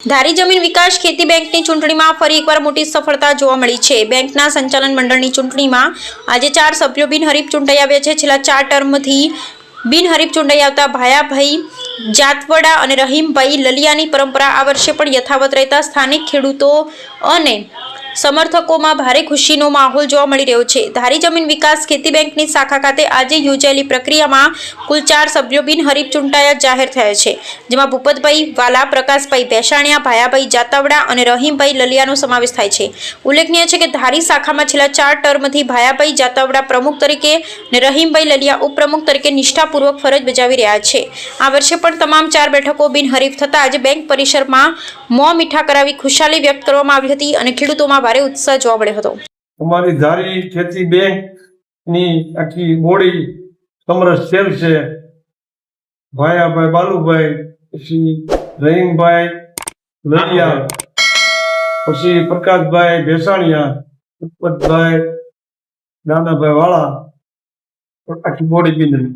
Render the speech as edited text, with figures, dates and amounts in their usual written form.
ધારી જમીન વિકાસ ખેતી બેંકની ચૂંટણીમાં ફરી એકવાર મોટી સફળતા જોવા મળી છે। બેંકના સંચાલન મંડળની ચૂંટણીમાં આજે 4 સભ્યો બિનહરીફ ચૂંટાઈ આવ્યા છે। છેલ્લા 4 ટર્મથી બિનહરીફ ચૂંટાઈ આવતા ભાયાભાઈ જાતવડા અને રહીમભાઈ લલિયાની પરંપરા આ વર્ષે પણ યથાવત રહેતા સ્થાનિક ખેડૂતો અને સમર્થકોમાં ભારે ખુશીનો માહોલ જોવા મળી રહ્યો છે। ધારી જમીન વિકાસ ખેતી બેંકની શાખા ખાતે આજે યોજાયેલી પ્રક્રિયામાં કુલ 4 સભ્યો બિનહરીફ ચૂંટાયા જાહેર થયા છે, જેમાં ભૂપતભાઈ વાલા, પ્રકાશભાઈ ભેંસાણિયા, ભાયાભાઈ જાતવડા અને રહીમભાઈ લલિયાનો સમાવેશ થાય છે। ઉલ્લેખનીય છે કે ધારી શાખામાં છેલ્લા 4 ટર્મથી ભાયાભાઈ જાતવડા પ્રમુખ તરીકે અને રહીમભાઈ લલિયા ઉપપ્રમુખ તરીકે નિષ્ઠાપૂર્વક ફરજ બજાવી રહ્યા છે। આ વર્ષે પણ તમામ 4 બેઠકો બિનહરીફ થતા આજે બેંક પરિસરમાં મોં મીઠા કરાવી ખુશાલી વ્યક્ત કરવામાં આવી હતી અને ખેડૂતોમાં ભારે ઉત્સાહ જોવા મળ્યો હતો। અમારી ધારી ખેતી બેંક ની આખી બોડી સમરસ સેલ છે। ભાયાભાઈ બાલુભાઈ, પછી રહીમભાઈ લલિયા, પછી પ્રકાશભાઈ ભેંસાણિયા, ભૂપતભાઈ નાનાભાઈ વાળા, આખી બોડી બિંદરી।